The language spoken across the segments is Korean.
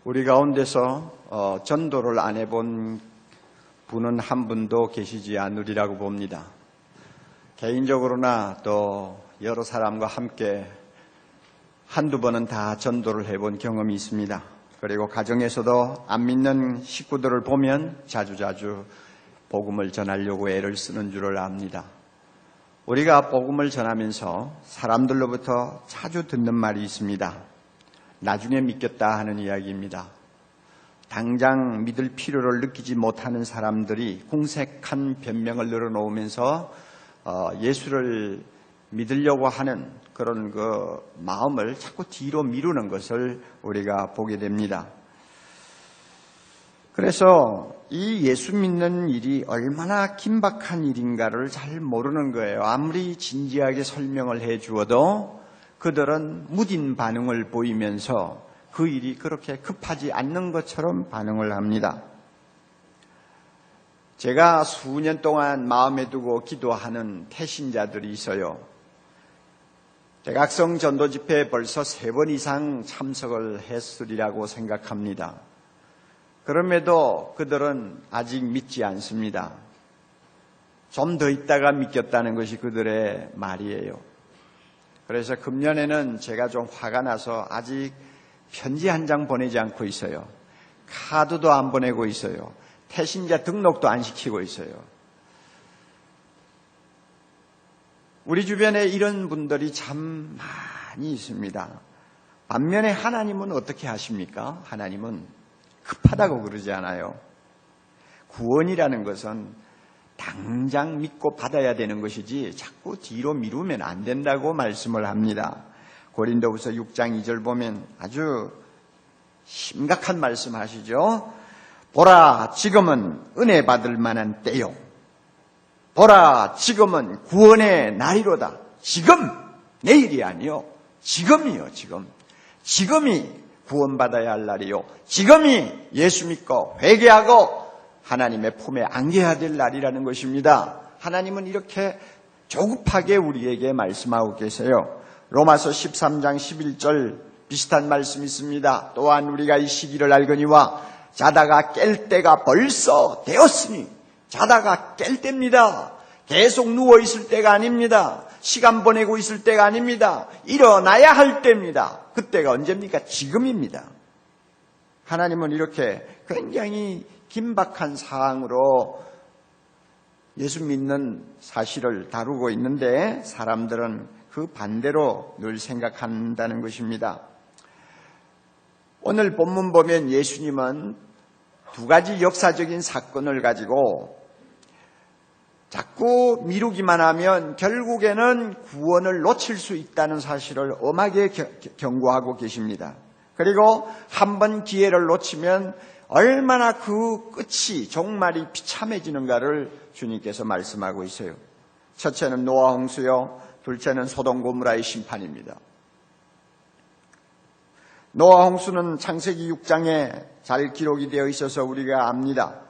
우리 가운데서 전도를 안 해본 분은 한 분도 계시지 않으리라고 봅니다. 개인적으로나 또 여러 사람과 함께 한두 번은 다 전도를 해본 경험이 있습니다. 그리고 가정에서도 안 믿는 식구들을 보면 자주자주 복음을 전하려고 애를 쓰는 줄을 압니다. 우리가 복음을 전하면서 사람들로부터 자주 듣는 말이 있습니다. 나중에 믿겠다 하는 이야기입니다. 당장 믿을 필요를 느끼지 못하는 사람들이 궁색한 변명을 늘어놓으면서 예수를 믿으려고 하는 그런 그 마음을 자꾸 뒤로 미루는 것을 우리가 보게 됩니다. 그래서 이 예수 믿는 일이 얼마나 긴박한 일인가를 잘 모르는 거예요. 아무리 진지하게 설명을 해 주어도 그들은 무딘 반응을 보이면서 그 일이 그렇게 급하지 않는 것처럼 반응을 합니다. 제가 수년 동안 마음에 두고 기도하는 태신자들이 있어요. 대각성 전도 집회에 벌써 3번 이상 참석을 했으리라고 생각합니다. 그럼에도 그들은 아직 믿지 않습니다. 좀 더 있다가 믿겠다는 것이 그들의 말이에요. 그래서 금년에는 제가 좀 화가 나서 아직 편지 한 장 보내지 않고 있어요. 카드도 안 보내고 있어요. 태신자 등록도 안 시키고 있어요. 우리 주변에 이런 분들이 참 많이 있습니다. 반면에 하나님은 어떻게 하십니까? 하나님은 급하다고 그러지 않아요. 구원이라는 것은 당장 믿고 받아야 되는 것이지 자꾸 뒤로 미루면 안 된다고 말씀을 합니다. 고린도후서 6장 2절 보면 아주 심각한 말씀 하시죠. 보라, 지금은 은혜 받을 만한 때요. 보라, 지금은 구원의 날이로다. 지금, 내일이 아니요. 지금이요, 지금. 지금이 구원받아야 할 날이요. 지금이 예수 믿고 회개하고 하나님의 품에 안겨야 될 날이라는 것입니다. 하나님은 이렇게 조급하게 우리에게 말씀하고 계세요. 로마서 13장 11절 비슷한 말씀이 있습니다. 또한 우리가 이 시기를 알거니와 자다가 깰 때가 벌써 되었으니, 자다가 깰 때입니다. 계속 누워있을 때가 아닙니다. 시간 보내고 있을 때가 아닙니다. 일어나야 할 때입니다. 그때가 언제입니까? 지금입니다. 하나님은 이렇게 굉장히 긴박한 사항으로 예수 믿는 사실을 다루고 있는데 사람들은 그 반대로 늘 생각한다는 것입니다. 오늘 본문 보면 예수님은 두 가지 역사적인 사건을 가지고 자꾸 미루기만 하면 결국에는 구원을 놓칠 수 있다는 사실을 엄하게 경고하고 계십니다. 그리고 한번 기회를 놓치면 얼마나 그 끝이 종말이 비참해지는가를 주님께서 말씀하고 있어요. 첫째는 노아 홍수요, 둘째는 소돔 고모라의 심판입니다. 노아 홍수는 창세기 6장에 잘 기록이 되어 있어서 우리가 압니다.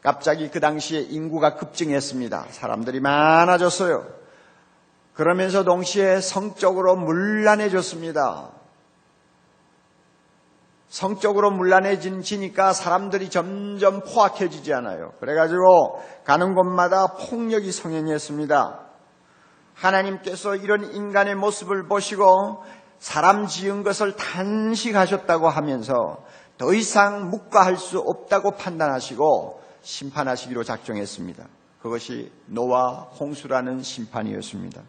갑자기 그 당시에 인구가 급증했습니다. 사람들이 많아졌어요. 그러면서 동시에 성적으로 문란해졌습니다. 성적으로 문란해지니까 사람들이 점점 포악해지지 않아요. 그래가지고 가는 곳마다 폭력이 성행했습니다. 하나님께서 이런 인간의 모습을 보시고 사람 지은 것을 단식하셨다고 하면서 더 이상 묵과할 수 없다고 판단하시고 심판하시기로 작정했습니다. 그것이 노아 홍수라는 심판이었습니다.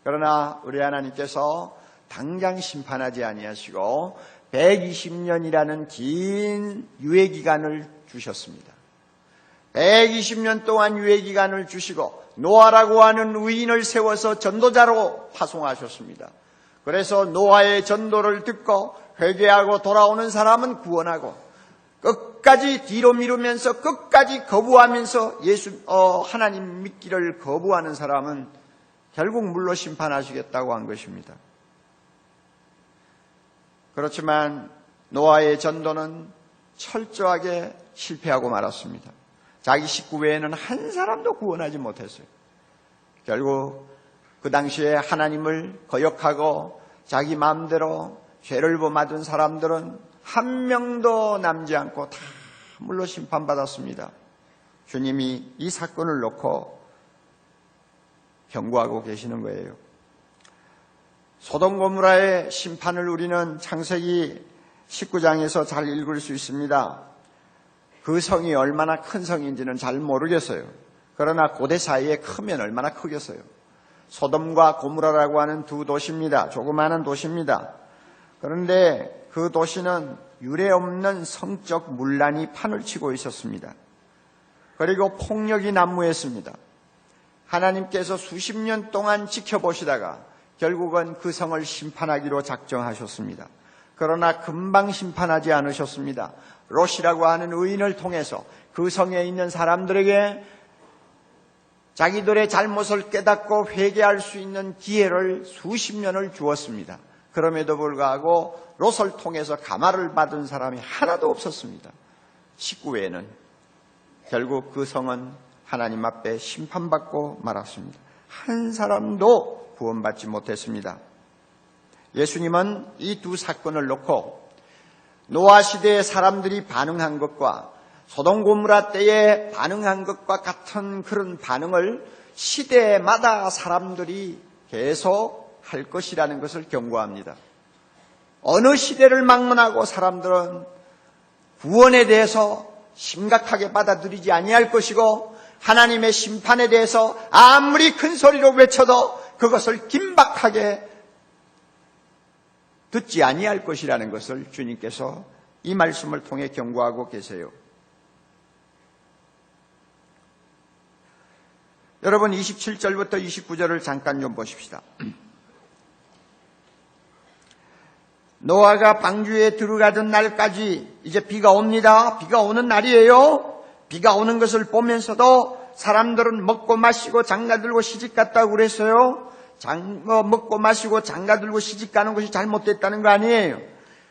그러나 우리 하나님께서 당장 심판하지 아니하시고 120년이라는 긴 유예기간을 주셨습니다. 120년 동안 유예기간을 주시고 노아라고 하는 의인을 세워서 전도자로 파송하셨습니다. 그래서 노아의 전도를 듣고 회개하고 돌아오는 사람은 구원하고 끝까지 뒤로 미루면서 끝까지 거부하면서 하나님 믿기를 거부하는 사람은 결국 물로 심판하시겠다고 한 것입니다. 그렇지만 노아의 전도는 철저하게 실패하고 말았습니다. 자기 식구 외에는 한 사람도 구원하지 못했어요. 결국 그 당시에 하나님을 거역하고 자기 마음대로 죄를 범하던 사람들은 한 명도 남지 않고 다 물로 심판받았습니다. 주님이 이 사건을 놓고 경고하고 계시는 거예요. 소돔 고모라의 심판을 우리는 창세기 19장에서 잘 읽을 수 있습니다. 그 성이 얼마나 큰 성인지는 잘 모르겠어요. 그러나 고대 사이에 크면 얼마나 크겠어요. 소돔과 고모라라고 하는 두 도시입니다. 조그마한 도시입니다. 그런데 그 도시는 유례없는 성적 문란이 판을 치고 있었습니다. 그리고 폭력이 난무했습니다. 하나님께서 수십 년 동안 지켜보시다가 결국은 그 성을 심판하기로 작정하셨습니다. 그러나 금방 심판하지 않으셨습니다. 롯이라고 하는 의인을 통해서 그 성에 있는 사람들에게 자기들의 잘못을 깨닫고 회개할 수 있는 기회를 수십 년을 주었습니다. 그럼에도 불구하고 롯을 통해서 감화를 받은 사람이 하나도 없었습니다. 19회에는 결국 그 성은 하나님 앞에 심판받고 말았습니다. 한 사람도 구원받지 못했습니다. 예수님은 이 두 사건을 놓고 노아 시대의 사람들이 반응한 것과 소돔 고모라 때에 반응한 것과 같은 그런 반응을 시대마다 사람들이 계속 할 것이라는 것을 경고합니다. 어느 시대를 막론하고 사람들은 구원에 대해서 심각하게 받아들이지 아니할 것이고 하나님의 심판에 대해서 아무리 큰 소리로 외쳐도 그것을 긴박하게 듣지 아니할 것이라는 것을 주님께서 이 말씀을 통해 경고하고 계세요. 여러분 27절부터 29절을 잠깐 좀 보십시다. 노아가 방주에 들어가던 날까지 이제 비가 옵니다. 비가 오는 날이에요. 비가 오는 것을 보면서도 사람들은 먹고 마시고 장가들고 시집갔다고 그랬어요. 먹고 마시고 장가들고 시집가는 것이 잘못됐다는 거 아니에요.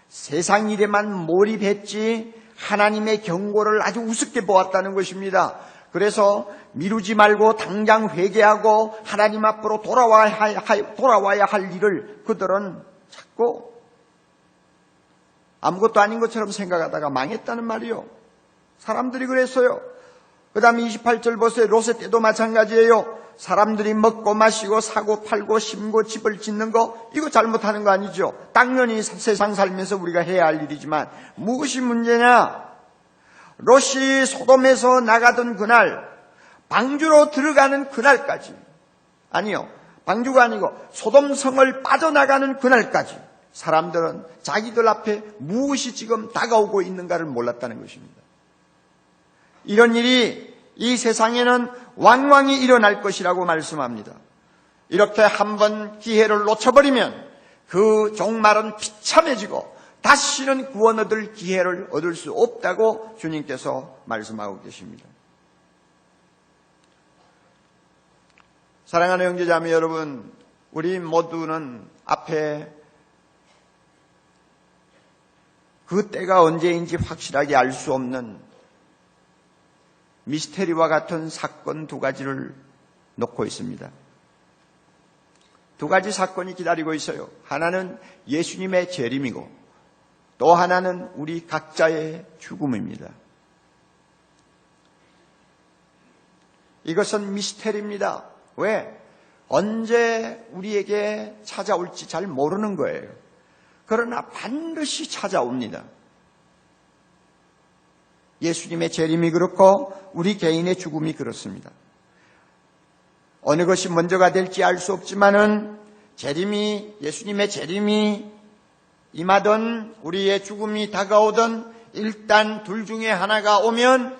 세상 일에만 몰입했지 하나님의 경고를 아주 우습게 보았다는 것입니다. 그래서 미루지 말고 당장 회개하고 하나님 앞으로 돌아와야 할 일을 그들은 자꾸 아무것도 아닌 것처럼 생각하다가 망했다는 말이요. 사람들이 그랬어요. 그 다음에 28절 보세요. 롯의 때도 마찬가지예요. 사람들이 먹고 마시고 사고 팔고 심고 집을 짓는 거 이거 잘못하는 거 아니죠. 당연히 세상 살면서 우리가 해야 할 일이지만 무엇이 문제냐. 롯이 소돔에서 나가던 그날 방주로 들어가는 그날까지 아니요. 방주가 아니고 소돔성을 빠져나가는 그날까지 사람들은 자기들 앞에 무엇이 지금 다가오고 있는가를 몰랐다는 것입니다. 이런 일이 이 세상에는 왕왕이 일어날 것이라고 말씀합니다. 이렇게 한번 기회를 놓쳐버리면 그 종말은 비참해지고 다시는 구원 얻을 기회를 얻을 수 없다고 주님께서 말씀하고 계십니다. 사랑하는 형제자매 여러분, 우리 모두는 앞에 그 때가 언제인지 확실하게 알 수 없는 미스테리와 같은 사건 두 가지를 놓고 있습니다. 두 가지 사건이 기다리고 있어요. 하나는 예수님의 재림이고 또 하나는 우리 각자의 죽음입니다. 이것은 미스테리입니다. 왜? 언제 우리에게 찾아올지 잘 모르는 거예요. 그러나 반드시 찾아옵니다. 예수님의 재림이 그렇고 우리 개인의 죽음이 그렇습니다. 어느 것이 먼저가 될지 알 수 없지만은 예수님의 재림이 임하든 우리의 죽음이 다가오든 일단 둘 중에 하나가 오면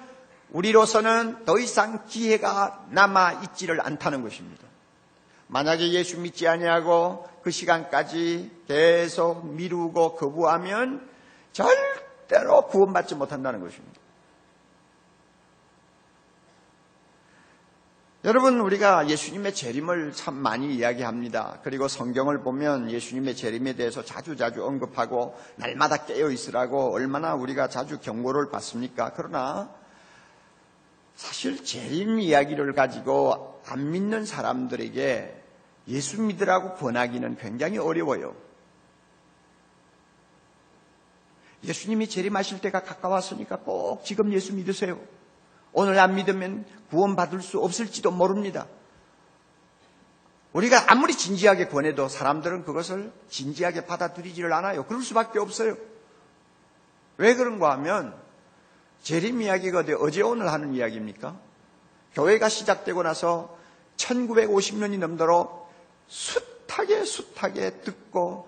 우리로서는 더 이상 기회가 남아있지를 않다는 것입니다. 만약에 예수 믿지 아니하고 그 시간까지 계속 미루고 거부하면 절대로 구원받지 못한다는 것입니다. 여러분, 우리가 예수님의 재림을 참 많이 이야기합니다. 그리고 성경을 보면 예수님의 재림에 대해서 자주 언급하고 날마다 깨어 있으라고 얼마나 우리가 자주 경고를 받습니까? 그러나 사실 재림 이야기를 가지고 안 믿는 사람들에게 예수 믿으라고 권하기는 굉장히 어려워요. 예수님이 재림하실 때가 가까웠으니까 꼭 지금 예수 믿으세요. 오늘 안 믿으면 구원받을 수 없을지도 모릅니다. 우리가 아무리 진지하게 권해도 사람들은 그것을 진지하게 받아들이지를 않아요. 그럴 수밖에 없어요. 왜 그런가 하면 재림 이야기가 어제 오늘 하는 이야기입니까? 교회가 시작되고 나서 1950년이 넘도록 숱하게 듣고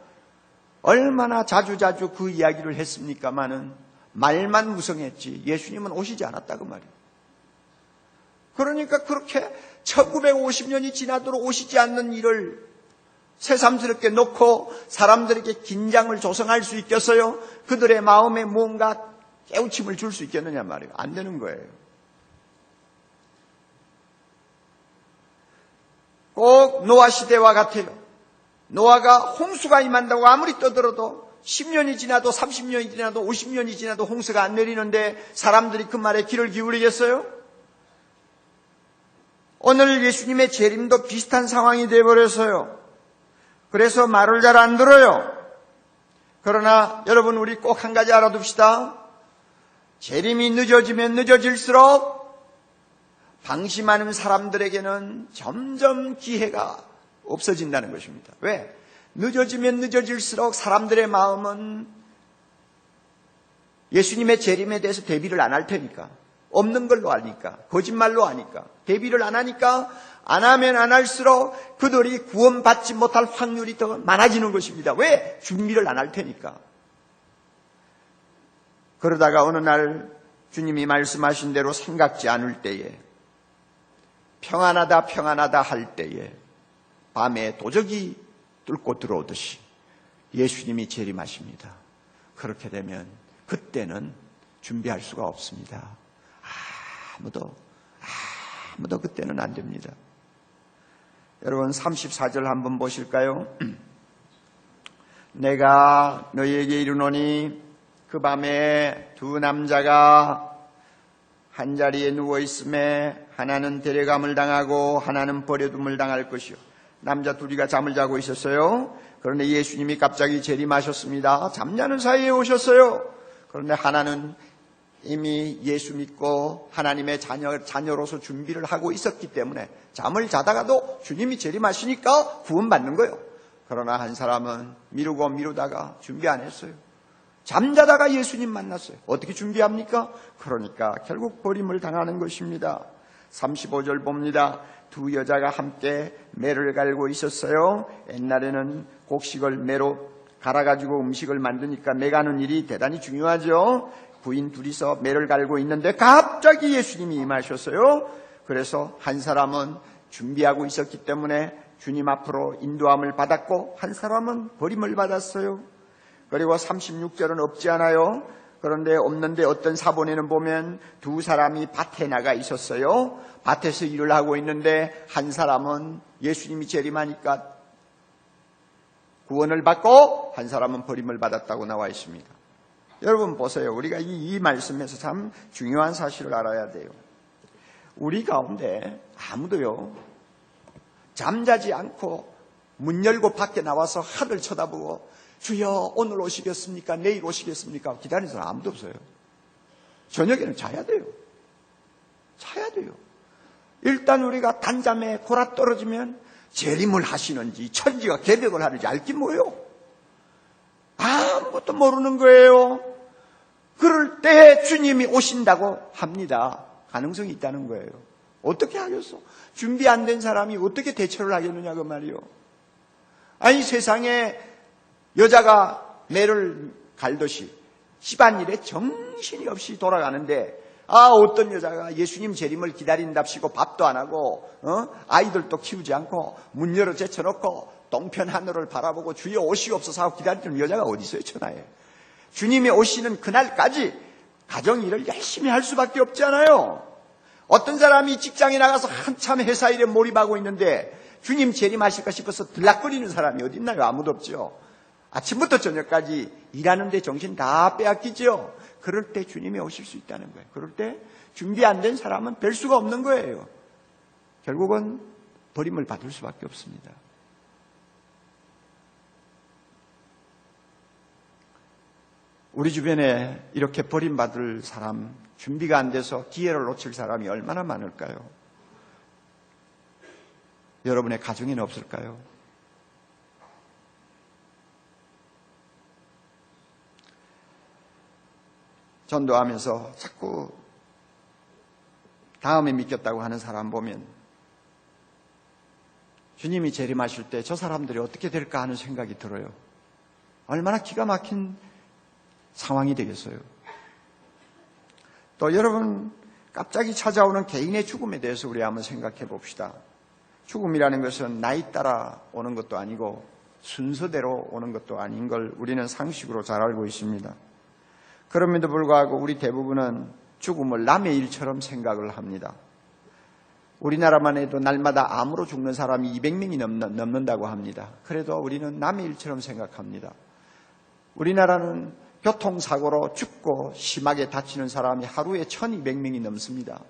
얼마나 자주 그 이야기를 했습니까마는 말만 무성했지 예수님은 오시지 않았다고 말이에요. 그러니까 그렇게 1950년이 지나도록 오시지 않는 일을 새삼스럽게 놓고 사람들에게 긴장을 조성할 수 있겠어요? 그들의 마음에 뭔가 깨우침을 줄 수 있겠느냐 말이에요. 안 되는 거예요. 꼭 노아 시대와 같아요. 노아가 홍수가 임한다고 아무리 떠들어도 10년이 지나도 30년이 지나도 50년이 지나도 홍수가 안 내리는데 사람들이 그 말에 귀를 기울이겠어요? 오늘 예수님의 재림도 비슷한 상황이 되어버렸어요. 그래서 말을 잘 안 들어요. 그러나 여러분 우리 꼭 한 가지 알아둡시다. 재림이 늦어지면 늦어질수록 방심하는 사람들에게는 점점 기회가 없어진다는 것입니다. 왜? 늦어지면 늦어질수록 사람들의 마음은 예수님의 재림에 대해서 대비를 안 할 테니까, 없는 걸로 아니까, 거짓말로 아니까, 대비를 안 하니까 안 하면 안 할수록 그들이 구원받지 못할 확률이 더 많아지는 것입니다. 왜? 준비를 안 할 테니까. 그러다가 어느 날 주님이 말씀하신 대로 생각지 않을 때에 평안하다 할 때에 밤에 도적이 뚫고 들어오듯이 예수님이 재림하십니다. 그렇게 되면 그때는 준비할 수가 없습니다. 아무도 그때는 안 됩니다. 여러분 34절 한번 보실까요? 내가 너희에게 이르노니 그 밤에 두 남자가 한 자리에 누워 있음에 하나는 데려감을 당하고 하나는 버려둠을 당할 것이요. 남자 둘이가 잠을 자고 있었어요. 그런데 예수님이 갑자기 재림하셨습니다. 잠자는 사이에 오셨어요. 그런데 하나는 이미 예수 믿고 하나님의 자녀로서 준비를 하고 있었기 때문에 잠을 자다가도 주님이 재림하시니까 구원받는 거예요. 그러나 한 사람은 미루다가 준비 안 했어요. 잠자다가 예수님 만났어요. 어떻게 준비합니까? 그러니까 결국 버림을 당하는 것입니다. 35절 봅니다. 두 여자가 함께 매를 갈고 있었어요. 옛날에는 곡식을 매로 갈아가지고 음식을 만드니까 매 가는 일이 대단히 중요하죠. 부인 둘이서 매를 갈고 있는데 갑자기 예수님이 임하셨어요. 그래서 한 사람은 준비하고 있었기 때문에 주님 앞으로 인도함을 받았고 한 사람은 버림을 받았어요. 그리고 36절은 없지 않아요. 그런데 없는데 어떤 사본에는 보면 두 사람이 밭에 나가 있었어요. 밭에서 일을 하고 있는데 한 사람은 예수님이 재림하니까 구원을 받고 한 사람은 버림을 받았다고 나와 있습니다. 여러분 보세요. 우리가 이 말씀에서 참 중요한 사실을 알아야 돼요. 우리 가운데 아무도요 잠자지 않고 문 열고 밖에 나와서 하늘 쳐다보고 주여 오늘 오시겠습니까? 내일 오시겠습니까? 기다리는 사람 아무도 없어요. 저녁에는 자야 돼요. 일단 우리가 단잠에 골아떨어지면 재림을 하시는지 천지가 개벽을 하는지 알기 뭐예요? 아무것도 모르는 거예요. 그럴 때 주님이 오신다고 합니다. 가능성이 있다는 거예요. 어떻게 하겠어? 준비 안 된 사람이 어떻게 대처를 하겠느냐 그 말이요. 아니 세상에 여자가 매를 갈듯이 집안일에 정신이 없이 돌아가는데 어떤 여자가 예수님 재림을 기다린답시고 밥도 안 하고 아이들도 키우지 않고 문 열어 제쳐놓고 동편 하늘을 바라보고 주여 오시옵소서 하고 기다리는 여자가 어디 있어요 천하에. 주님이 오시는 그날까지 가정일을 열심히 할 수밖에 없잖아요. 어떤 사람이 직장에 나가서 한참 회사 일에 몰입하고 있는데 주님 재림하실까 싶어서 들락거리는 사람이 어디 있나요? 아무도 없죠. 아침부터 저녁까지 일하는데 정신 다 빼앗기죠. 그럴 때 주님이 오실 수 있다는 거예요. 그럴 때 준비 안 된 사람은 뵐 수가 없는 거예요. 결국은 버림을 받을 수밖에 없습니다. 우리 주변에 이렇게 버림받을 사람, 준비가 안 돼서 기회를 놓칠 사람이 얼마나 많을까요? 여러분의 가정에는 없을까요? 전도하면서 자꾸 다음에 믿겠다고 하는 사람 보면 주님이 재림하실 때 저 사람들이 어떻게 될까 하는 생각이 들어요. 얼마나 기가 막힌 상황이 되겠어요. 또 여러분, 갑자기 찾아오는 개인의 죽음에 대해서 우리 한번 생각해 봅시다. 죽음이라는 것은 나이 따라 오는 것도 아니고 순서대로 오는 것도 아닌 걸 우리는 상식으로 잘 알고 있습니다. 그럼에도 불구하고 우리 대부분은 죽음을 남의 일처럼 생각을 합니다. 우리나라만 해도 날마다 암으로 죽는 사람이 200명이 넘는다고 합니다. 그래도 우리는 남의 일처럼 생각합니다. 우리나라는 교통사고로 죽고 심하게 다치는 사람이 하루에 1200명이 넘습니다.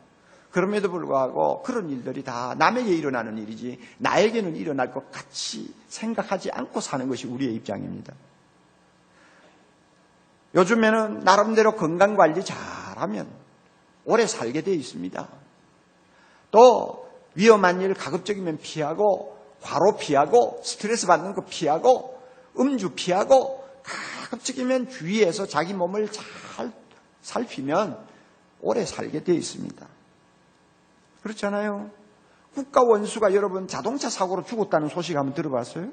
그럼에도 불구하고 그런 일들이 다 남에게 일어나는 일이지 나에게는 일어날 것 같이 생각하지 않고 사는 것이 우리의 입장입니다. 요즘에는 나름대로 건강관리 잘하면 오래 살게 되어 있습니다. 또 위험한 일 가급적이면 피하고 과로 피하고 스트레스 받는 거 피하고 음주 피하고 가급적이면 주위에서 자기 몸을 잘 살피면 오래 살게 되어 있습니다. 그렇잖아요. 국가 원수가 여러분 자동차 사고로 죽었다는 소식 한번 들어봤어요?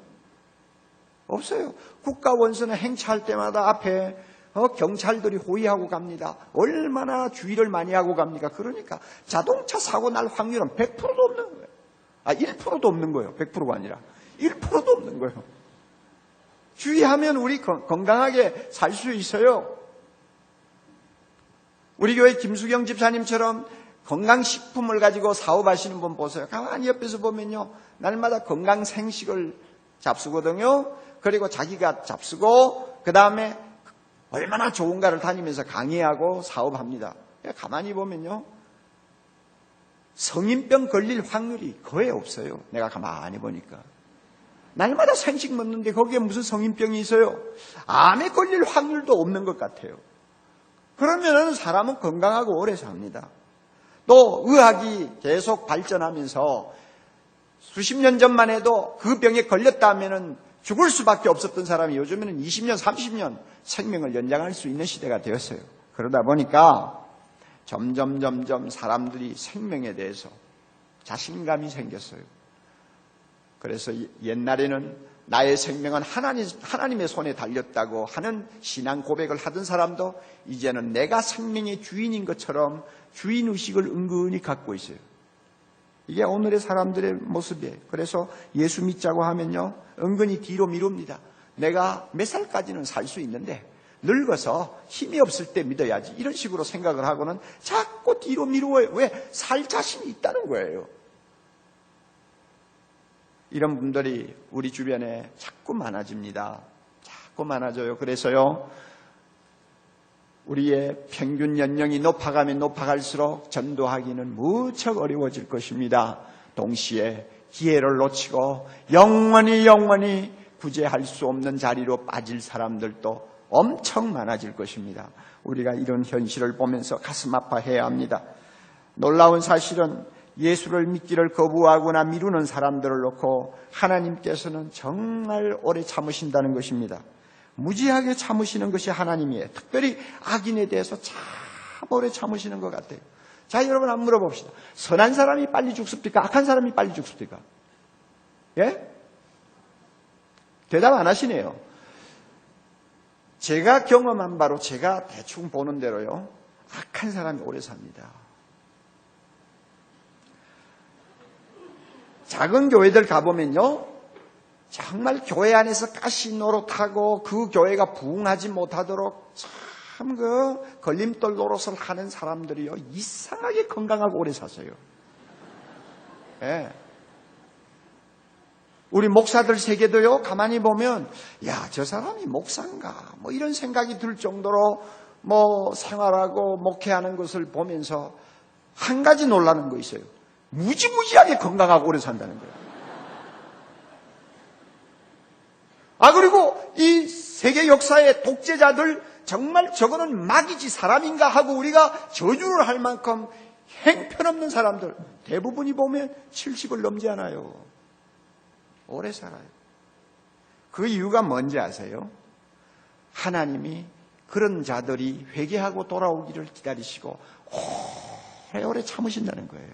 없어요. 국가 원수는 행차할 때마다 앞에 경찰들이 호위하고 갑니다. 얼마나 주의를 많이 하고 갑니까? 그러니까 자동차 사고 날 확률은 100%도 없는 거예요. 1%도 없는 거예요. 100%가 아니라 1%도 없는 거예요. 주의하면 우리 건강하게 살 수 있어요. 우리 교회 김수경 집사님처럼 건강식품을 가지고 사업하시는 분 보세요. 가만히 옆에서 보면요, 날마다 건강생식을 잡수거든요. 그리고 자기가 잡수고 그 다음에 얼마나 좋은가를 다니면서 강의하고 사업합니다. 가만히 보면요, 성인병 걸릴 확률이 거의 없어요. 내가 가만히 보니까 날마다 생식 먹는데 거기에 무슨 성인병이 있어요? 암에 걸릴 확률도 없는 것 같아요. 그러면 사람은 건강하고 오래 삽니다. 또 의학이 계속 발전하면서 수십 년 전만 해도 그 병에 걸렸다 하면은 죽을 수밖에 없었던 사람이 요즘에는 20년, 30년 생명을 연장할 수 있는 시대가 되었어요. 그러다 보니까 점점 사람들이 생명에 대해서 자신감이 생겼어요. 그래서 옛날에는 나의 생명은 하나님의 손에 달렸다고 하는 신앙 고백을 하던 사람도 이제는 내가 생명의 주인인 것처럼 주인의식을 은근히 갖고 있어요. 이게 오늘의 사람들의 모습이에요. 그래서 예수 믿자고 하면요, 은근히 뒤로 미룹니다. 내가 몇 살까지는 살 수 있는데 늙어서 힘이 없을 때 믿어야지, 이런 식으로 생각을 하고는 자꾸 뒤로 미루어요. 왜? 살 자신이 있다는 거예요. 이런 분들이 우리 주변에 자꾸 많아집니다. 자꾸 많아져요. 그래서요, 우리의 평균 연령이 높아가면 높아갈수록 전도하기는 무척 어려워질 것입니다. 동시에 기회를 놓치고 영원히 구제할 수 없는 자리로 빠질 사람들도 엄청 많아질 것입니다. 우리가 이런 현실을 보면서 가슴 아파해야 합니다. 놀라운 사실은 예수를 믿기를 거부하거나 미루는 사람들을 놓고 하나님께서는 정말 오래 참으신다는 것입니다. 무지하게 참으시는 것이 하나님이에요. 특별히 악인에 대해서 참 오래 참으시는 것 같아요. 자, 여러분 한번 물어봅시다. 선한 사람이 빨리 죽습니까? 악한 사람이 빨리 죽습니까? 예? 대답 안 하시네요. 제가 경험한 바로, 제가 대충 보는 대로요, 악한 사람이 오래 삽니다. 작은 교회들 가보면요, 정말 교회 안에서 가시 노릇하고 그 교회가 부흥하지 못하도록 참 그 걸림돌 노릇을 하는 사람들이요, 이상하게 건강하고 오래 사세요. 예. 우리 목사들 세계도요, 가만히 보면 야, 저 사람이 목사인가 뭐 이런 생각이 들 정도로 뭐 생활하고 목회하는 것을 보면서 한 가지 놀라는 거 있어요. 무지무지하게 건강하고 오래 산다는 거예요. 그리고 이 세계 역사의 독재자들 정말 저거는 막이지 사람인가 하고 우리가 저주를 할 만큼 형편없는 사람들 대부분이 보면 70을 넘지 않아요. 오래 살아요. 그 이유가 뭔지 아세요? 하나님이 그런 자들이 회개하고 돌아오기를 기다리시고 오래오래 참으신다는 거예요.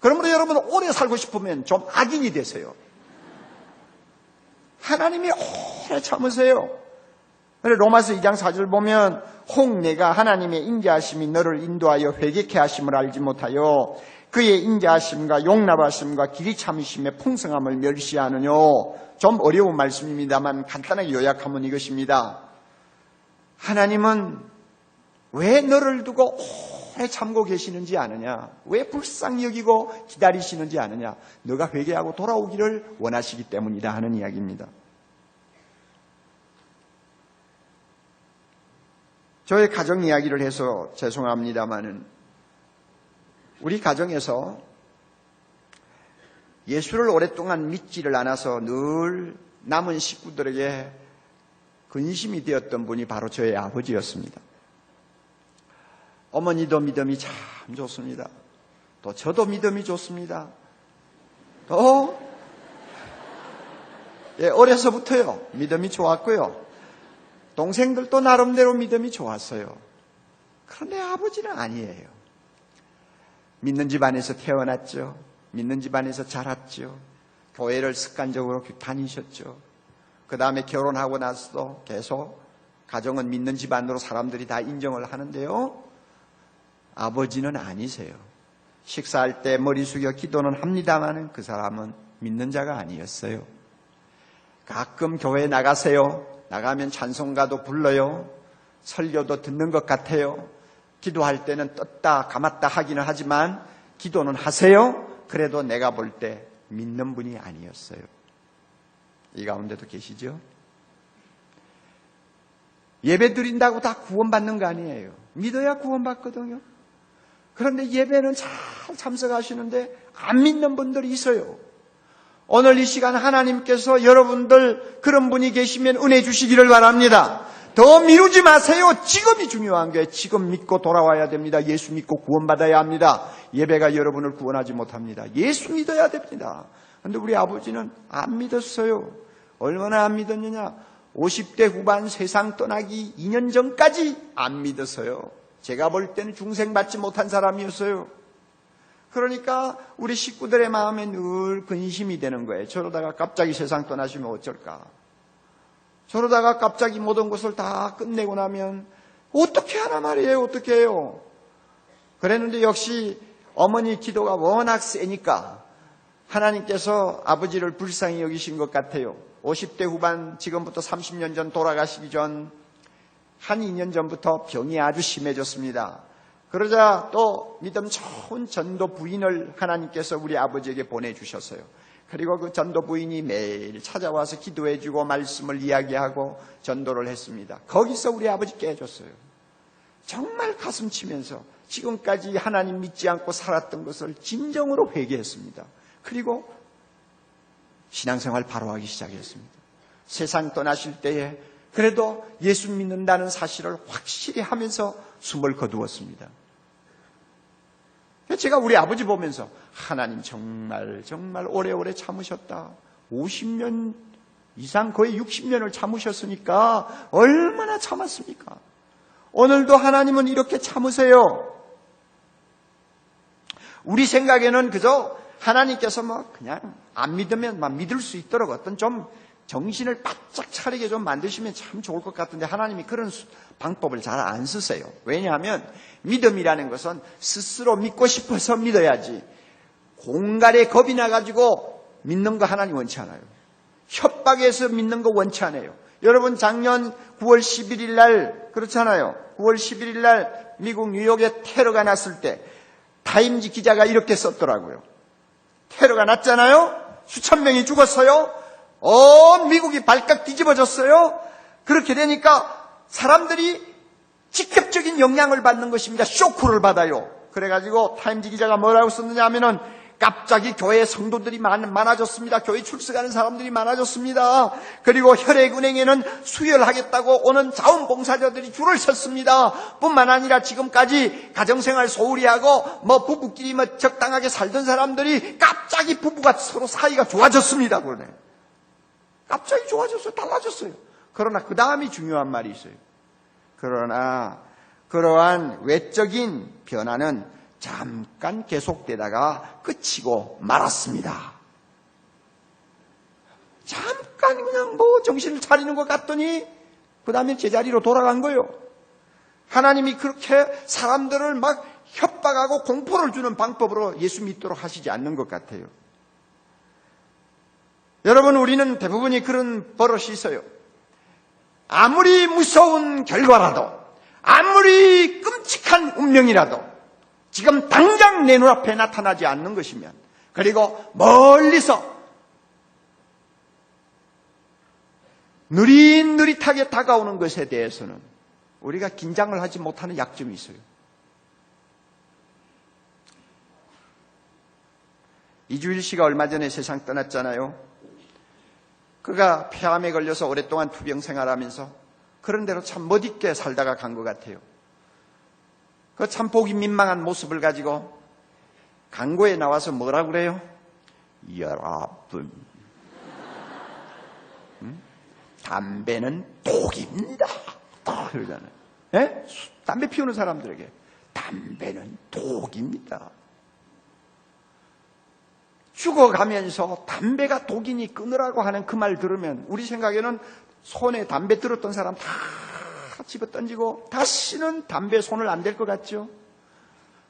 그러므로 여러분 오래 살고 싶으면 좀 악인이 되세요. 하나님이 오래 참으세요. 로마서 2장 4절 보면 혹 내가 하나님의 인자하심이 너를 인도하여 회개케 하심을 알지 못하여 그의 인자하심과 용납하심과 길이 참으심의 풍성함을 멸시하느뇨. 좀 어려운 말씀입니다만 간단하게 요약하면 이것입니다. 하나님은 왜 너를 두고 오래 참고 계시는지 아느냐? 왜 불쌍히 여기고 기다리시는지 아느냐? 너가 회개하고 돌아오기를 원하시기 때문이다 하는 이야기입니다. 저의 가정 이야기를 해서 죄송합니다마는 우리 가정에서 예수를 오랫동안 믿지를 않아서 늘 남은 식구들에게 근심이 되었던 분이 바로 저의 아버지였습니다. 어머니도 믿음이 참 좋습니다. 또 저도 믿음이 좋습니다. 또 어려서부터요 믿음이 좋았고요. 동생들도 나름대로 믿음이 좋았어요. 그런데 아버지는 아니에요. 믿는 집안에서 태어났죠. 믿는 집안에서 자랐죠. 교회를 습관적으로 다니셨죠. 그 다음에 결혼하고 나서도 계속 가정은 믿는 집안으로 사람들이 다 인정을 하는데요. 아버지는 아니세요. 식사할 때 머리 숙여 기도는 합니다만 그 사람은 믿는 자가 아니었어요. 가끔 교회에 나가세요. 나가면 찬송가도 불러요. 설교도 듣는 것 같아요. 기도할 때는 떴다 감았다 하기는 하지만 기도는 하세요. 그래도 내가 볼 때 믿는 분이 아니었어요. 이 가운데도 계시죠? 예배 드린다고 다 구원받는 거 아니에요. 믿어야 구원받거든요. 그런데 예배는 잘 참석하시는데 안 믿는 분들이 있어요. 오늘 이 시간 하나님께서 여러분들 그런 분이 계시면 은혜 주시기를 바랍니다. 더 미루지 마세요. 지금이 중요한 거예요. 지금 믿고 돌아와야 됩니다. 예수 믿고 구원받아야 합니다. 예배가 여러분을 구원하지 못합니다. 예수 믿어야 됩니다. 그런데 우리 아버지는 안 믿었어요. 얼마나 안 믿었느냐? 50대 후반 세상 떠나기 2년 전까지 안 믿었어요. 제가 볼 때는 중생받지 못한 사람이었어요. 그러니까 우리 식구들의 마음에 늘 근심이 되는 거예요. 저러다가 갑자기 세상 떠나시면 어쩔까? 저러다가 갑자기 모든 것을 다 끝내고 나면 어떻게 하나 말이에요. 어떻게 해요? 그랬는데 역시 어머니 기도가 워낙 세니까 하나님께서 아버지를 불쌍히 여기신 것 같아요. 50대 후반 지금부터 30년 전 돌아가시기 전 한 2년 전부터 병이 아주 심해졌습니다. 그러자 또 믿음 좋은 전도 부인을 하나님께서 우리 아버지에게 보내주셨어요. 그리고 그 전도 부인이 매일 찾아와서 기도해주고 말씀을 이야기하고 전도를 했습니다. 거기서 우리 아버지 깨졌어요. 정말 가슴 치면서 지금까지 하나님 믿지 않고 살았던 것을 진정으로 회개했습니다. 그리고 신앙생활 바로 하기 시작했습니다. 세상 떠나실 때에 그래도 예수 믿는다는 사실을 확실히 하면서 숨을 거두었습니다. 제가 우리 아버지 보면서 하나님 정말 오래오래 참으셨다. 50년 이상 거의 60년을 참으셨으니까 얼마나 참았습니까? 오늘도 하나님은 이렇게 참으세요. 우리 생각에는 그저 하나님께서 그냥 안 믿으면 믿을 수 있도록 어떤 좀 정신을 바짝 차리게 좀 만드시면 참 좋을 것 같은데 하나님이 그런 방법을 잘 안 쓰세요. 왜냐하면 믿음이라는 것은 스스로 믿고 싶어서 믿어야지 공갈에 겁이 나가지고 믿는 거 하나님 원치 않아요. 협박해서 믿는 거 원치 않아요. 여러분 작년 9월 11일 날 그렇잖아요. 9월 11일 날 미국 뉴욕에 테러가 났을 때 타임지 기자가 이렇게 썼더라고요. 테러가 났잖아요. 수천 명이 죽었어요. 온 미국이 발칵 뒤집어졌어요. 그렇게 되니까 사람들이 직접적인 영향을 받는 것입니다. 쇼크를 받아요. 그래가지고 타임지 기자가 뭐라고 썼느냐 하면은 갑자기 교회 성도들이 많아졌습니다. 교회 출석하는 사람들이 많아졌습니다. 그리고 혈액은행에는 수혈하겠다고 오는 자원봉사자들이 줄을 섰습니다. 뿐만 아니라 지금까지 가정생활 소홀히 하고 부부끼리 적당하게 살던 사람들이 갑자기 부부가 서로 사이가 좋아졌습니다. 그러네. 갑자기 좋아졌어요. 달라졌어요. 그러나 그 다음이 중요한 말이 있어요. 그러나 그러한 외적인 변화는 잠깐 계속되다가 그치고 말았습니다. 잠깐 그냥 정신을 차리는 것 같더니 그 다음에 제자리로 돌아간 거예요. 하나님이 그렇게 사람들을 막 협박하고 공포를 주는 방법으로 예수 믿도록 하시지 않는 것 같아요. 여러분, 우리는 대부분이 그런 버릇이 있어요. 아무리 무서운 결과라도, 아무리 끔찍한 운명이라도 지금 당장 내 눈앞에 나타나지 않는 것이면, 그리고 멀리서 느릿느릿하게 다가오는 것에 대해서는 우리가 긴장을 하지 못하는 약점이 있어요. 이주일 씨가 얼마 전에 세상 떠났잖아요. 그가 폐암에 걸려서 오랫동안 투병 생활하면서 그런 대로 참 멋있게 살다가 간 것 같아요. 그 참 보기 민망한 모습을 가지고 강고에 나와서 뭐라고 그래요? 여러분, 담배는 독입니다. 그러잖아요. 예? 담배 피우는 사람들에게 담배는 독입니다. 죽어가면서 담배가 독이니 끊으라고 하는 그 말 들으면 우리 생각에는 손에 담배 들었던 사람 다 집어 던지고 다시는 담배에 손을 안 댈 것 같죠.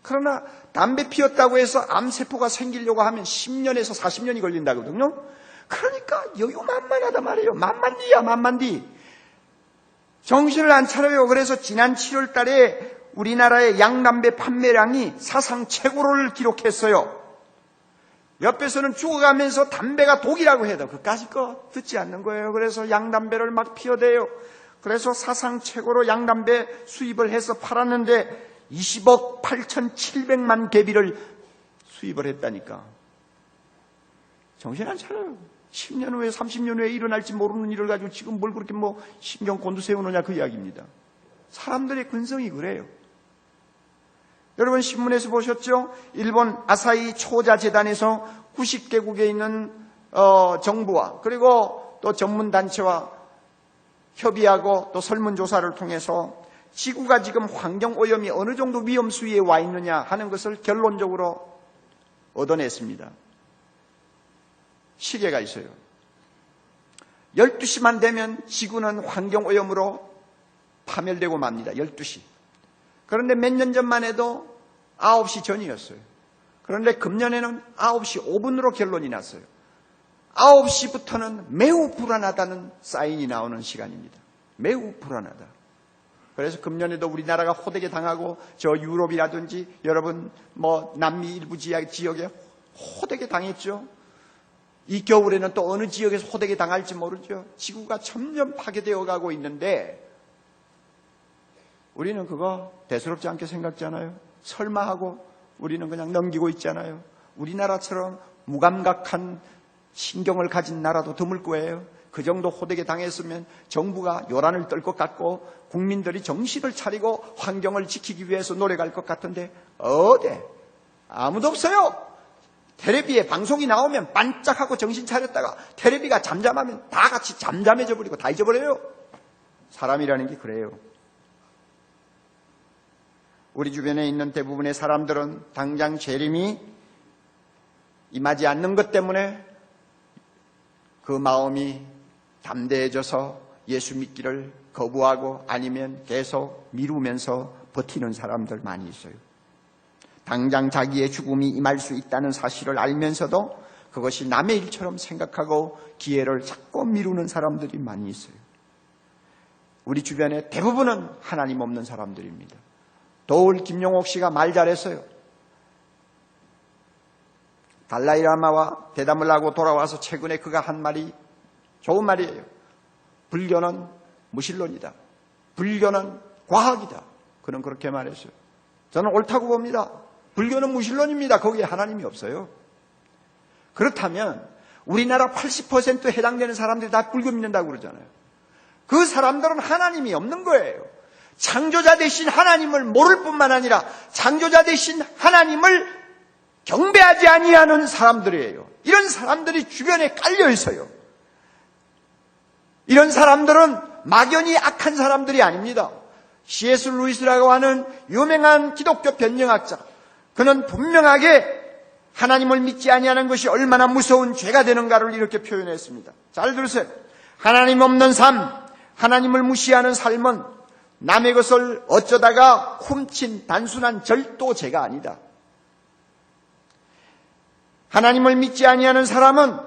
그러나 담배 피웠다고 해서 암세포가 생기려고 하면 10년에서 40년이 걸린다거든요. 그러니까 여유 만만하단 말이에요. 만만디야 만만디. 정신을 안 차려요. 그래서 지난 7월 달에 우리나라의 양담배 판매량이 사상 최고를 기록했어요. 옆에서는 죽어가면서 담배가 독이라고 해도 그까짓 거 듣지 않는 거예요. 그래서 양담배를 막 피워대요. 그래서 사상 최고로 양담배 수입을 해서 팔았는데 20억 8,700만 개비를 수입을 했다니까. 정신 안 차려요. 10년 후에 30년 후에 일어날지 모르는 일을 가지고 지금 뭘 그렇게 신경 곤두세우느냐 그 이야기입니다. 사람들의 근성이 그래요. 여러분 신문에서 보셨죠? 일본 아사히 초자 재단에서 90개국에 있는 정부와 그리고 또 전문단체와 협의하고 또 설문조사를 통해서 지구가 지금 환경오염이 어느 정도 위험 수위에 와 있느냐 하는 것을 결론적으로 얻어냈습니다. 시계가 있어요. 12시만 되면 지구는 환경오염으로 파멸되고 맙니다. 12시. 그런데 몇 년 전만 해도 9시 전이었어요. 그런데 금년에는 9시 5분으로 결론이 났어요. 9시부터는 매우 불안하다는 사인이 나오는 시간입니다. 매우 불안하다. 그래서 금년에도 우리나라가 호되게 당하고 저 유럽이라든지 여러분 남미 일부 지역에 호되게 당했죠. 이 겨울에는 또 어느 지역에서 호되게 당할지 모르죠. 지구가 점점 파괴되어 가고 있는데 우리는 그거 대수롭지 않게 생각잖아요. 설마 하고 우리는 그냥 넘기고 있잖아요. 우리나라처럼 무감각한 신경을 가진 나라도 드물 거예요. 그 정도 호되게 당했으면 정부가 요란을 떨 것 같고 국민들이 정신을 차리고 환경을 지키기 위해서 노력할 것 같은데 어디 아무도 없어요. 텔레비에 방송이 나오면 반짝하고 정신 차렸다가 텔레비가 잠잠하면 다 같이 잠잠해져 버리고 다 잊어버려요. 사람이라는 게 그래요. 우리 주변에 있는 대부분의 사람들은 당장 재림이 임하지 않는 것 때문에 그 마음이 담대해져서 예수 믿기를 거부하고 아니면 계속 미루면서 버티는 사람들 많이 있어요. 당장 자기의 죽음이 임할 수 있다는 사실을 알면서도 그것이 남의 일처럼 생각하고 기회를 자꾸 미루는 사람들이 많이 있어요. 우리 주변에 대부분은 하나님 없는 사람들입니다. 도울 김용옥 씨가 말 잘했어요. 달라이라마와 대담을 하고 돌아와서 최근에 그가 한 말이 좋은 말이에요. 불교는 무신론이다. 불교는 과학이다. 그는 그렇게 말했어요. 저는 옳다고 봅니다. 불교는 무신론입니다. 거기에 하나님이 없어요. 그렇다면 우리나라 80% 해당되는 사람들이 다 불교 믿는다고 그러잖아요. 그 사람들은 하나님이 없는 거예요. 창조자 되신 하나님을 모를 뿐만 아니라 창조자 되신 하나님을 경배하지 아니하는 사람들이에요. 이런 사람들이 주변에 깔려 있어요. 이런 사람들은 막연히 악한 사람들이 아닙니다. C.S. 루이스라고 하는 유명한 기독교 변명학자, 그는 분명하게 하나님을 믿지 아니하는 것이 얼마나 무서운 죄가 되는가를 이렇게 표현했습니다. 잘 들으세요. 하나님 없는 삶, 하나님을 무시하는 삶은 남의 것을 어쩌다가 훔친 단순한 절도죄가 아니다. 하나님을 믿지 아니하는 사람은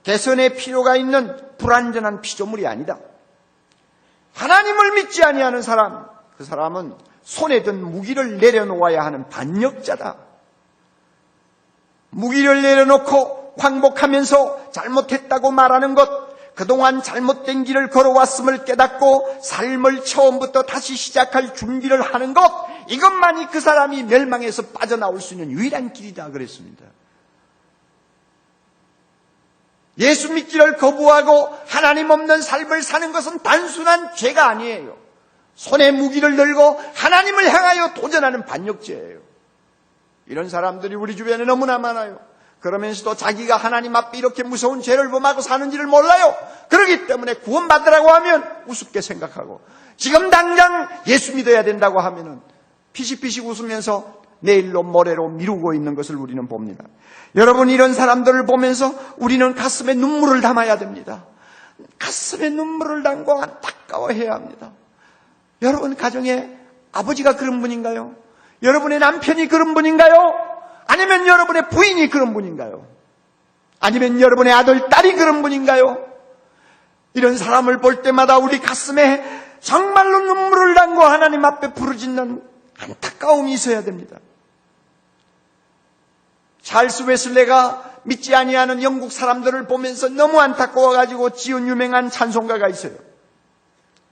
개선의 필요가 있는 불완전한 피조물이 아니다. 하나님을 믿지 아니하는 사람, 그 사람은 손에 든 무기를 내려놓아야 하는 반역자다. 무기를 내려놓고 광복하면서 잘못했다고 말하는 것, 그동안 잘못된 길을 걸어왔음을 깨닫고 삶을 처음부터 다시 시작할 준비를 하는 것, 이것만이 그 사람이 멸망에서 빠져나올 수 있는 유일한 길이다 그랬습니다. 예수 믿기를 거부하고 하나님 없는 삶을 사는 것은 단순한 죄가 아니에요. 손에 무기를 들고 하나님을 향하여 도전하는 반역죄예요. 이런 사람들이 우리 주변에 너무나 많아요. 그러면서도 자기가 하나님 앞에 이렇게 무서운 죄를 범하고 사는지를 몰라요. 그렇기 때문에 구원받으라고 하면 우습게 생각하고, 지금 당장 예수 믿어야 된다고 하면은 피식피식 웃으면서 내일로 모레로 미루고 있는 것을 우리는 봅니다. 여러분, 이런 사람들을 보면서 우리는 가슴에 눈물을 담아야 됩니다. 가슴에 눈물을 담고 안타까워해야 합니다. 여러분 가정에 아버지가 그런 분인가요? 여러분의 남편이 그런 분인가요? 아니면 여러분의 부인이 그런 분인가요? 아니면 여러분의 아들, 딸이 그런 분인가요? 이런 사람을 볼 때마다 우리 가슴에 정말로 눈물을 담고 하나님 앞에 부르짖는 안타까움이 있어야 됩니다. 찰스 웨슬레가 믿지 아니하는 영국 사람들을 보면서 너무 안타까워가지고 지은 유명한 찬송가가 있어요.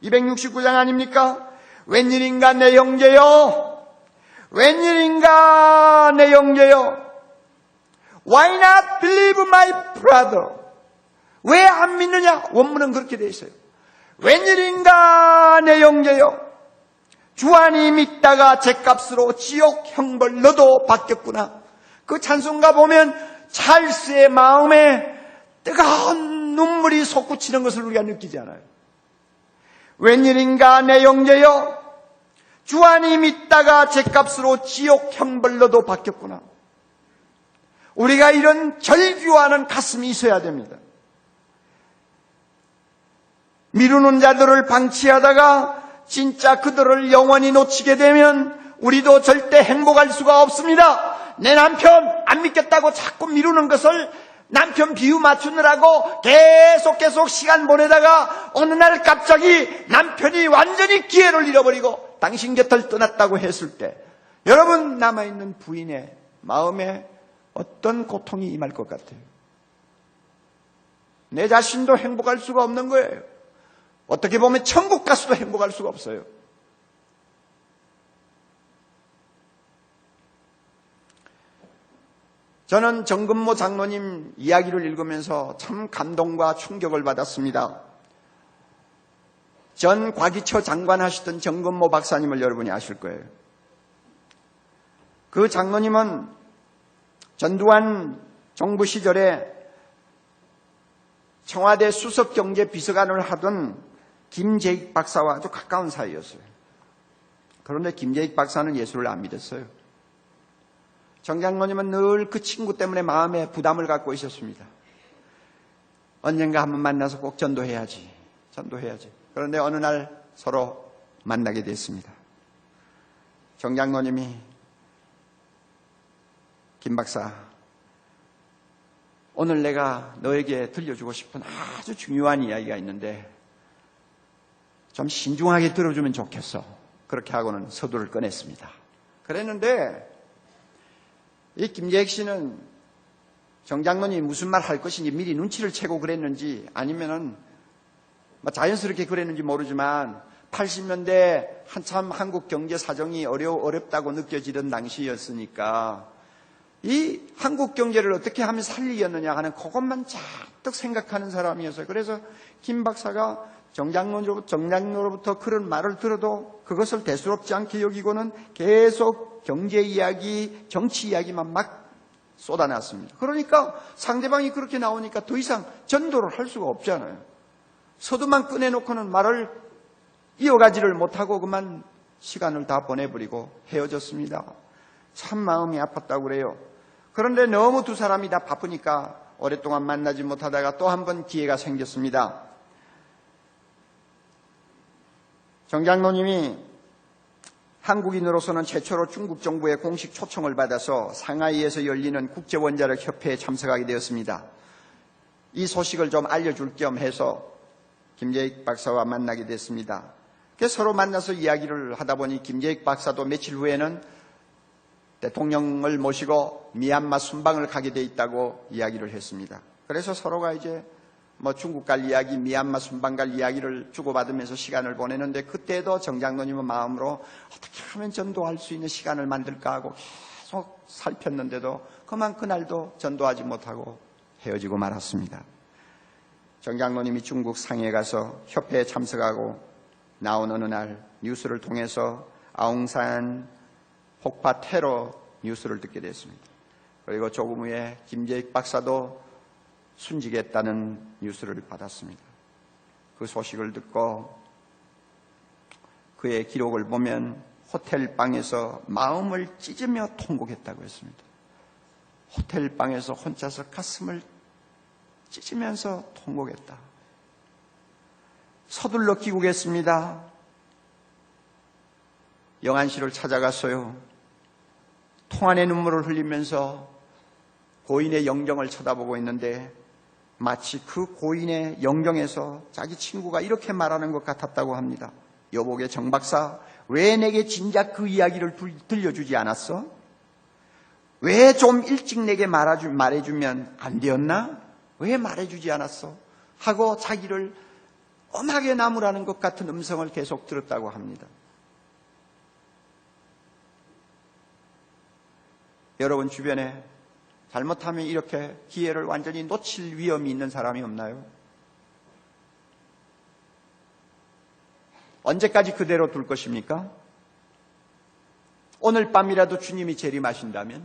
269장 아닙니까? 웬일인가 내 형제여, 웬일인가 내 형제여, Why not believe my brother? 왜 안 믿느냐? 원문은 그렇게 되어 있어요. 웬일인가 내 형제여, 주안이 믿다가 죗값으로 지옥 형벌로도 바뀌었구나. 그 찬송가 보면 찰스의 마음에 뜨거운 눈물이 솟구치는 것을 우리가 느끼지 않아요? 웬일인가 내 형제여, 주안이 믿다가 죗값으로 지옥 형벌로도 바뀌었구나. 우리가 이런 절규하는 가슴이 있어야 됩니다. 미루는 자들을 방치하다가 진짜 그들을 영원히 놓치게 되면 우리도 절대 행복할 수가 없습니다. 내 남편 안 믿겠다고 자꾸 미루는 것을 남편 비유 맞추느라고 계속 시간 보내다가 어느 날 갑자기 남편이 완전히 기회를 잃어버리고 당신 곁을 떠났다고 했을 때, 여러분 남아있는 부인의 마음에 어떤 고통이 임할 것 같아요? 내 자신도 행복할 수가 없는 거예요. 어떻게 보면 천국 가서도 행복할 수가 없어요. 저는 정근모 장로님 이야기를 읽으면서 참 감동과 충격을 받았습니다. 전 과기처 장관 하시던 정근모 박사님을 여러분이 아실 거예요. 그 장로님은 전두환 정부 시절에 청와대 수석경제비서관을 하던 김재익 박사와 아주 가까운 사이였어요. 그런데 김재익 박사는 예수를 안 믿었어요. 정 장로님은 늘 그 친구 때문에 마음에 부담을 갖고 있었습니다. 언젠가 한번 만나서 꼭 전도해야지. 그런데 어느 날 서로 만나게 됐습니다. 정 장로님이, 김 박사, 오늘 내가 너에게 들려주고 싶은 아주 중요한 이야기가 있는데 좀 신중하게 들어주면 좋겠어. 그렇게 하고는 서두를 꺼냈습니다. 그랬는데 이 김재익 씨는 정 장로님이 무슨 말 할 것인지 미리 눈치를 채고 그랬는지 아니면은 자연스럽게 그랬는지 모르지만 80년대 한참 한국 경제 사정이 어렵다고 느껴지던 당시였으니까 이 한국 경제를 어떻게 하면 살리겠느냐 하는 그것만 잔뜩 생각하는 사람이었어요. 그래서 김 박사가 정장로로부터 그런 말을 들어도 그것을 대수롭지 않게 여기고는 계속 경제 이야기, 정치 이야기만 막 쏟아놨습니다. 그러니까 상대방이 그렇게 나오니까 더 이상 전도를 할 수가 없잖아요. 서두만 꺼내놓고는 말을 이어가지를 못하고 그만 시간을 다 보내버리고 헤어졌습니다. 참 마음이 아팠다고 그래요. 그런데 너무 두 사람이 다 바쁘니까 오랫동안 만나지 못하다가 또 한 번 기회가 생겼습니다. 정장로님이 한국인으로서는 최초로 중국 정부의 공식 초청을 받아서 상하이에서 열리는 국제원자력 협회에 참석하게 되었습니다. 이 소식을 좀 알려줄 겸 해서 김재익 박사와 만나게 됐습니다. 그래서 서로 만나서 이야기를 하다 보니 김재익 박사도 며칠 후에는 대통령을 모시고 미얀마 순방을 가게 돼 있다고 이야기를 했습니다. 그래서 서로가 이제 중국 갈 이야기, 미얀마 순방 갈 이야기를 주고받으면서 시간을 보내는데 그때도 정장로님은 마음으로 어떻게 하면 전도할 수 있는 시간을 만들까 하고 계속 살폈는데도 그만 그날도 전도하지 못하고 헤어지고 말았습니다. 정장로님이 중국 상해에 가서 협회에 참석하고 나온 어느 날 뉴스를 통해서 아웅산 폭파 테러 뉴스를 듣게 됐습니다. 그리고 조금 후에 김재익 박사도 순직했다는 뉴스를 받았습니다. 그 소식을 듣고 그의 기록을 보면 호텔 방에서 마음을 찢으며 통곡했다고 했습니다. 호텔 방에서 혼자서 가슴을 찢으면서 통곡했다. 서둘러 귀국했습니다. 영안실을 찾아갔어요. 통안의 눈물을 흘리면서 고인의 영정을 쳐다보고 있는데 마치 그 고인의 영정에서 자기 친구가 이렇게 말하는 것 같았다고 합니다. 여보게 정 박사, 왜 내게 진작 그 이야기를 들려주지 않았어? 왜 좀 일찍 내게 말해주면 안 되었나? 왜 말해주지 않았어? 하고 자기를 엄하게 나무라는 것 같은 음성을 계속 들었다고 합니다. 여러분 주변에 잘못하면 이렇게 기회를 완전히 놓칠 위험이 있는 사람이 없나요? 언제까지 그대로 둘 것입니까? 오늘 밤이라도 주님이 재림하신다면,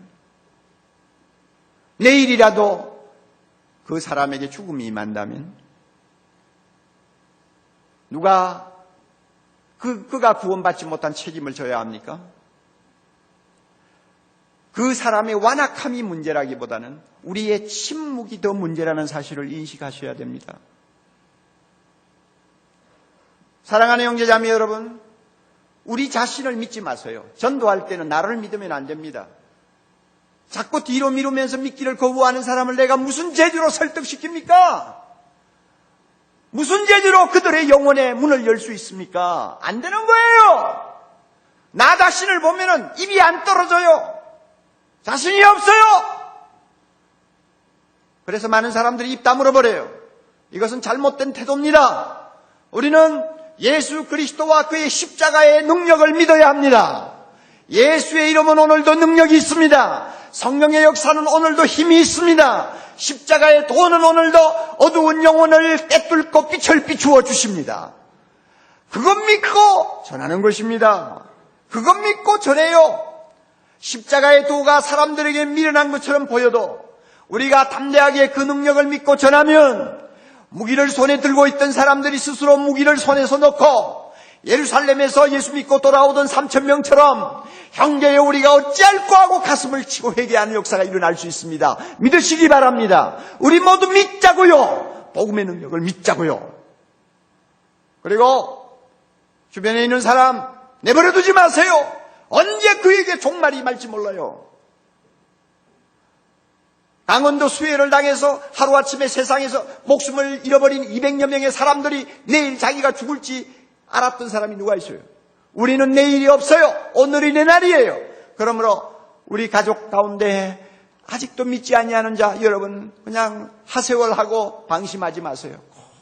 내일이라도 그 사람에게 죽음이 임한다면, 누가 그가 구원받지 못한 책임을 져야 합니까? 그 사람의 완악함이 문제라기보다는 우리의 침묵이 더 문제라는 사실을 인식하셔야 됩니다. 사랑하는 형제자매 여러분, 우리 자신을 믿지 마세요. 전도할 때는 나를 믿으면 안 됩니다. 자꾸 뒤로 미루면서 믿기를 거부하는 사람을 내가 무슨 재주로 설득시킵니까? 무슨 재주로 그들의 영혼의 문을 열 수 있습니까? 안 되는 거예요. 나 자신을 보면은 입이 안 떨어져요. 자신이 없어요. 그래서 많은 사람들이 입 다물어버려요. 이것은 잘못된 태도입니다. 우리는 예수 그리스도와 그의 십자가의 능력을 믿어야 합니다. 예수의 이름은 오늘도 능력이 있습니다. 성령의 역사는 오늘도 힘이 있습니다. 십자가의 도는 오늘도 어두운 영혼을 꿰뚫고 빛을 비추어 주십니다. 그것 믿고 전하는 것입니다. 그것 믿고 전해요. 십자가의 도가 사람들에게 미련한 것처럼 보여도 우리가 담대하게 그 능력을 믿고 전하면 무기를 손에 들고 있던 사람들이 스스로 무기를 손에서 놓고 예루살렘에서 예수 믿고 돌아오던 3,000명처럼 형제여 우리가 어찌할꼬 하고 가슴을 치고 회개하는 역사가 일어날 수 있습니다. 믿으시기 바랍니다. 우리 모두 믿자고요. 복음의 능력을 믿자고요. 그리고 주변에 있는 사람 내버려 두지 마세요. 언제 그에게 종말이 임할지 몰라요. 강원도 수해를 당해서 하루아침에 세상에서 목숨을 잃어버린 200여 명의 사람들이 내일 자기가 죽을지 알았던 사람이 누가 있어요? 우리는 내일이 없어요. 오늘이 내 날이에요. 그러므로 우리 가족 가운데 아직도 믿지 아니하는 자 여러분 그냥 하세월하고 방심하지 마세요.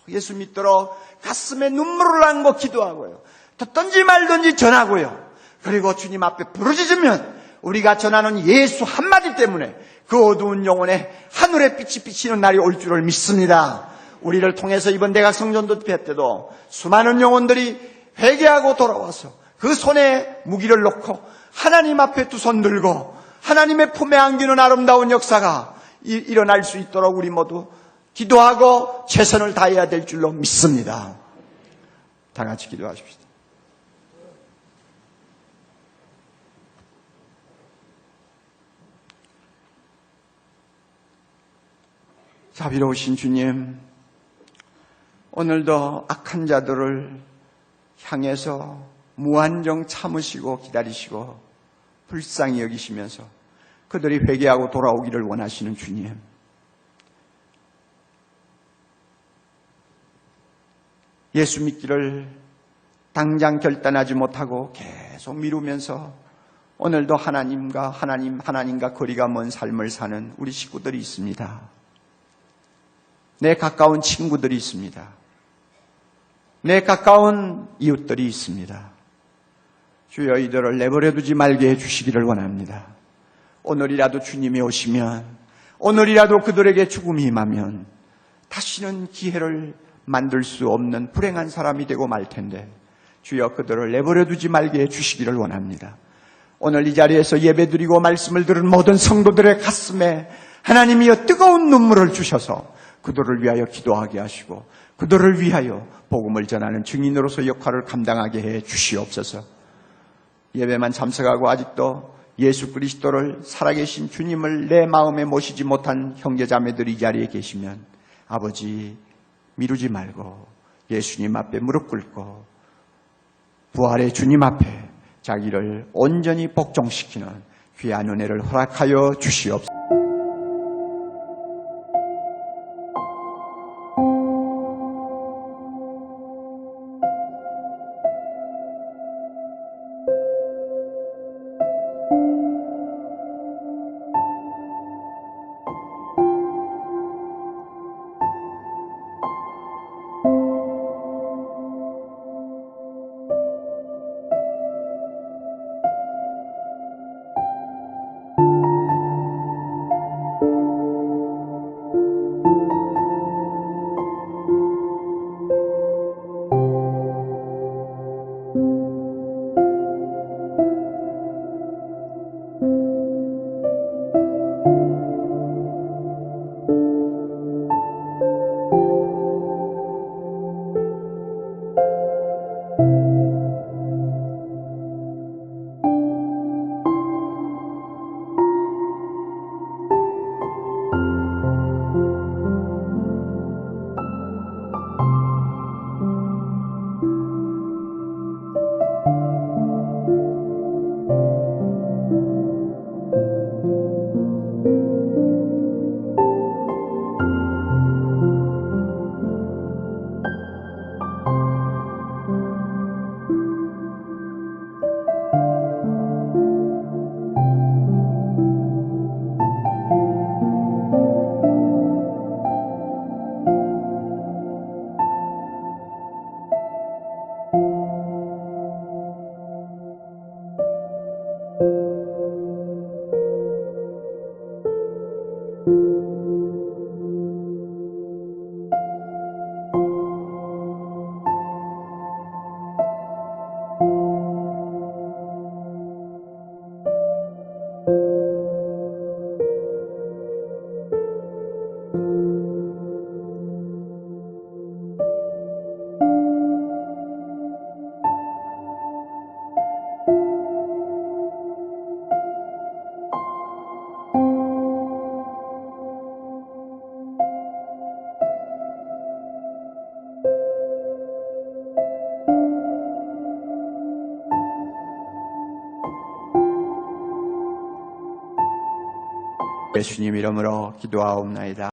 예수 믿도록 가슴에 눈물을 안고 기도하고요. 듣든지 말든지 전하고요. 그리고 주님 앞에 부르짖으면 우리가 전하는 예수 한마디 때문에 그 어두운 영혼에 하늘의 빛이 비치는 날이 올 줄을 믿습니다. 우리를 통해서 이번 대각성전도 때도 수많은 영혼들이 회개하고 돌아와서 그 손에 무기를 놓고 하나님 앞에 두 손 들고 하나님의 품에 안기는 아름다운 역사가 일어날 수 있도록 우리 모두 기도하고 최선을 다해야 될 줄로 믿습니다. 다 같이 기도하십시다. 자비로우신 주님, 오늘도 악한 자들을 향해서 무한정 참으시고 기다리시고 불쌍히 여기시면서 그들이 회개하고 돌아오기를 원하시는 주님, 예수 믿기를 당장 결단하지 못하고 계속 미루면서 오늘도 하나님과 거리가 먼 삶을 사는 우리 식구들이 있습니다. 내 가까운 친구들이 있습니다. 내 가까운 이웃들이 있습니다. 주여, 이들을 내버려두지 말게 해주시기를 원합니다. 오늘이라도 주님이 오시면, 오늘이라도 그들에게 죽음이 임하면 다시는 기회를 만들 수 없는 불행한 사람이 되고 말 텐데, 주여, 그들을 내버려두지 말게 해주시기를 원합니다. 오늘 이 자리에서 예배드리고 말씀을 들은 모든 성도들의 가슴에 하나님이여 뜨거운 눈물을 주셔서 그들을 위하여 기도하게 하시고 그들을 위하여 복음을 전하는 증인으로서 역할을 감당하게 해 주시옵소서. 예배만 참석하고 아직도 예수 그리스도를 살아계신 주님을 내 마음에 모시지 못한 형제자매들이 이 자리에 계시면 아버지, 미루지 말고 예수님 앞에 무릎 꿇고 부활의 주님 앞에 자기를 온전히 복종시키는 귀한 은혜를 허락하여 주시옵소서. 예수님 이름으로 기도하옵나이다.